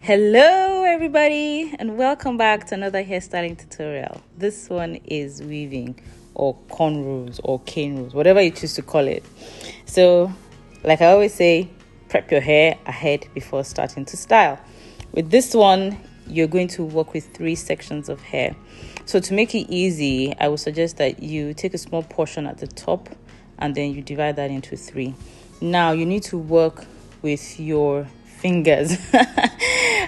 Hello everybody and welcome back to another hairstyling tutorial. This one is weaving or cornrows or cane rows, whatever you choose to call it. So like I always say, prep your hair ahead before starting to style. With this one, you're going to work with 3 sections of hair. So to make it easy, I would suggest that you take a small portion at the top and then you divide that into 3. Now you need to work with your fingers.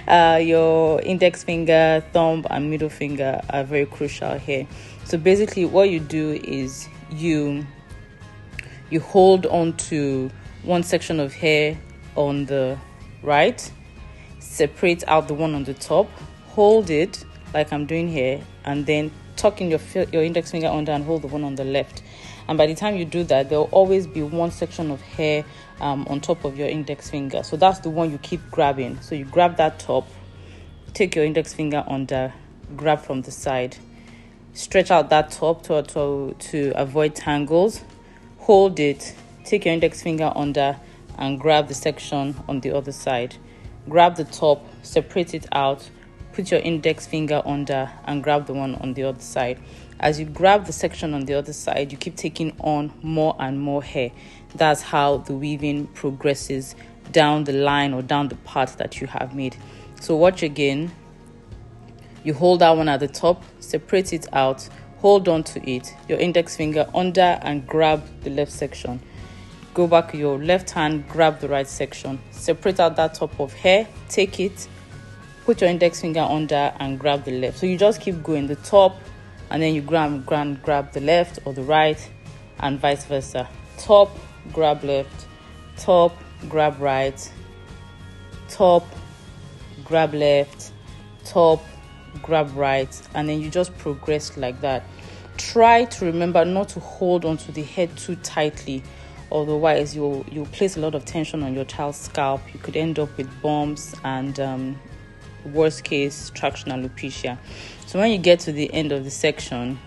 Your index finger, thumb, and middle finger are very crucial here. So basically what you do is you hold on to one section of hair on the right, separate out the one on the top, hold it like I'm doing here, and then tuck in your index finger under and hold the one on the left. And by the time you do that, there will always be one section of hair on top of your index finger. So that's the one you keep grabbing. So you grab that top, take your index finger under, grab from the side, stretch out that top to avoid tangles, hold it, take your index finger under and grab the section on the other side. Grab the top, separate it out, put your index finger under and grab the one on the other side. As you grab the section on the other side, you keep taking on more and more hair. That's how the weaving progresses down the line or down the part that you have made. So watch again. You hold that one at the top, separate it out, hold on to it, your index finger under and grab the left section. Go back your left hand, grab the right section, separate out that top of hair, take it, put your index finger under and grab the left. So you just keep going, the top, and then you grab the left or the right, and vice versa. Top, grab left, top, grab right, top, grab left, top, grab right, and then you just progress like that. Try to remember not to hold onto the head too tightly, otherwise you'll place a lot of tension on your child's scalp. You could end up with bumps and worst case traction alopecia. So when you get to the end of the section,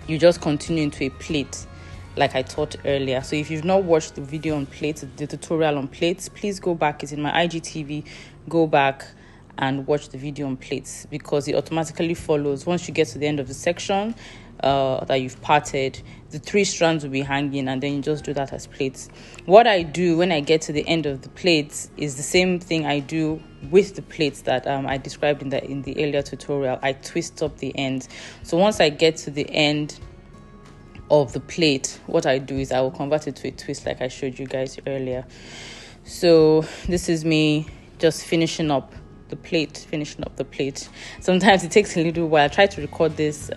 you just continue into a plait like I taught earlier. So if you've not watched the video on plaits, the tutorial on plaits, please go back. It's in my IGTV. Go back and watch the video on plaits, because it automatically follows. Once you get to the end of the section that you've parted, the 3 strands will be hanging, and then you just do that as plaits. What I do when I get to the end of the plaits is the same thing I do with the plaits that I described in the earlier tutorial. I twist up the ends. So once I get to the end of the plait, what I do is I will convert it to a twist like I showed you guys earlier. So this is me just finishing up the plait. Sometimes it takes a little while. I try to record this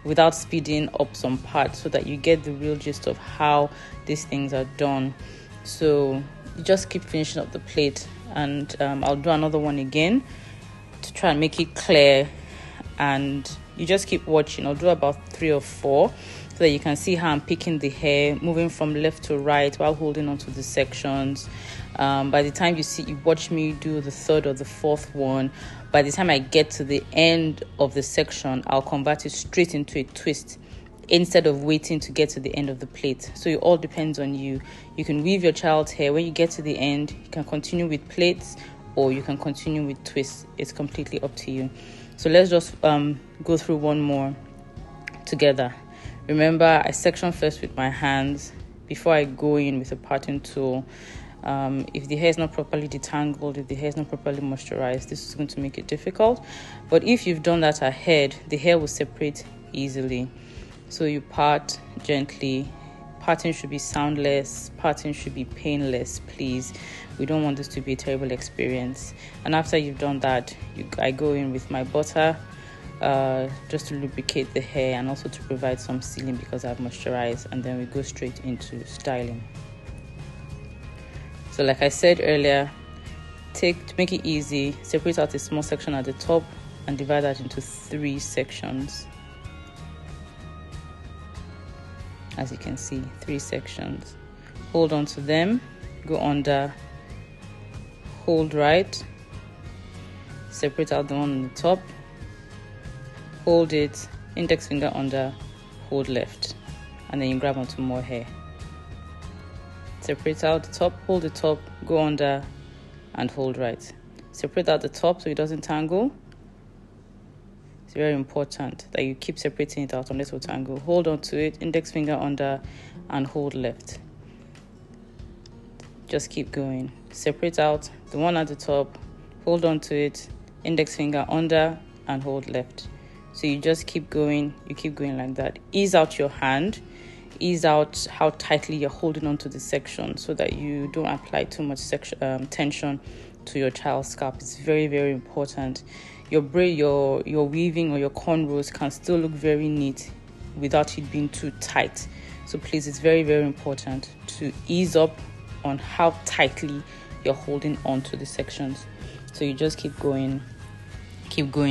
without speeding up some parts so that you get the real gist of how these things are done. So you just keep finishing up the plait, and I'll do another one again to try and make it clear, and you just keep watching. I'll do about 3 or 4 so that you can see how I'm picking the hair, moving from left to right while holding on to the sections. By the time you watch me do the 3rd or the 4th one, by the time I get to the end of the section, I'll convert it straight into a twist instead of waiting to get to the end of the plait. So it all depends on you. You can weave your child's hair. When you get to the end, you can continue with plaits or you can continue with twists. It's completely up to you. So let's just go through one more together. Remember, I section first with my hands before I go in with a parting tool. If the hair is not properly detangled, if the hair is not properly moisturized, this is going to make it difficult. But if you've done that ahead, the hair will separate easily. So you part gently. Parting should be soundless. Parting should be painless, please. We don't want this to be a terrible experience. And after you've done that, I go in with my butter just to lubricate the hair and also to provide some sealing because I've moisturized, and then we go straight into styling. So like I said earlier, to make it easy, separate out a small section at the top and divide that into 3 sections. As you can see, 3 sections. Hold on to them, go under, hold right, separate out the one on the top, hold it, index finger under, hold left, and then you grab onto more hair. Separate out the top, hold the top, go under, and hold right. Separate out the top so it doesn't tangle. It's very important that you keep separating it out unless it will tangle. Hold on to it, index finger under, and hold left. Just keep going. Separate out the one at the top, hold on to it, index finger under, and hold left. So you just keep going, you keep going like that. Ease out your hand, ease out how tightly you're holding on to the section so that you don't apply too much tension to your child's scalp. It's very, very important. Your braid, your weaving or your cornrows can still look very neat without it being too tight. So please, it's very, very important to ease up on how tightly you're holding on to the sections. So you just keep going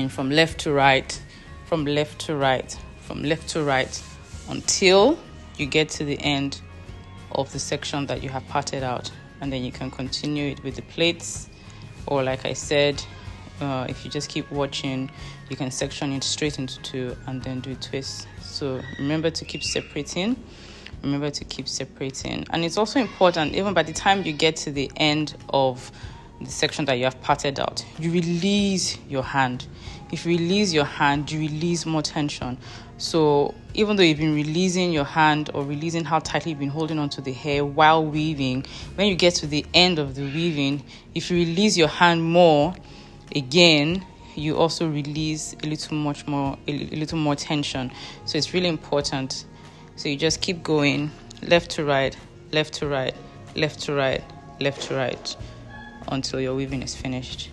from left to right, from left to right, from left to right, until you get to the end of the section that you have parted out. And then you can continue it with the plaits, or like I said, if you just keep watching, you can section it straight into two and then do twists. So remember to keep separating. And it's also important, even by the time you get to the end of the section that you have parted out, you release your hand. If you release your hand, you release more tension. So even though you've been releasing your hand or releasing how tightly you've been holding onto the hair while weaving, when you get to the end of the weaving, if you release your hand more, again, you also release a little more tension. So it's really important. So you just keep going, left to right, left to right, left to right, left to right, until your weaving is finished.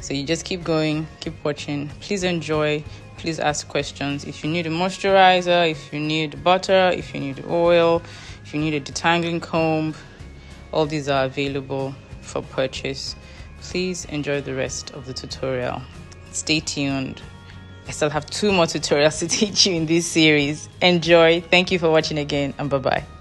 So you just keep going, keep watching. Please enjoy. Please ask questions. If you need a moisturizer, if you need butter, if you need oil, if you need a detangling comb, all these are available for purchase. Please enjoy the rest of the tutorial. Stay tuned. I still have 2 more tutorials to teach you in this series. Enjoy. Thank you for watching again, and bye-bye.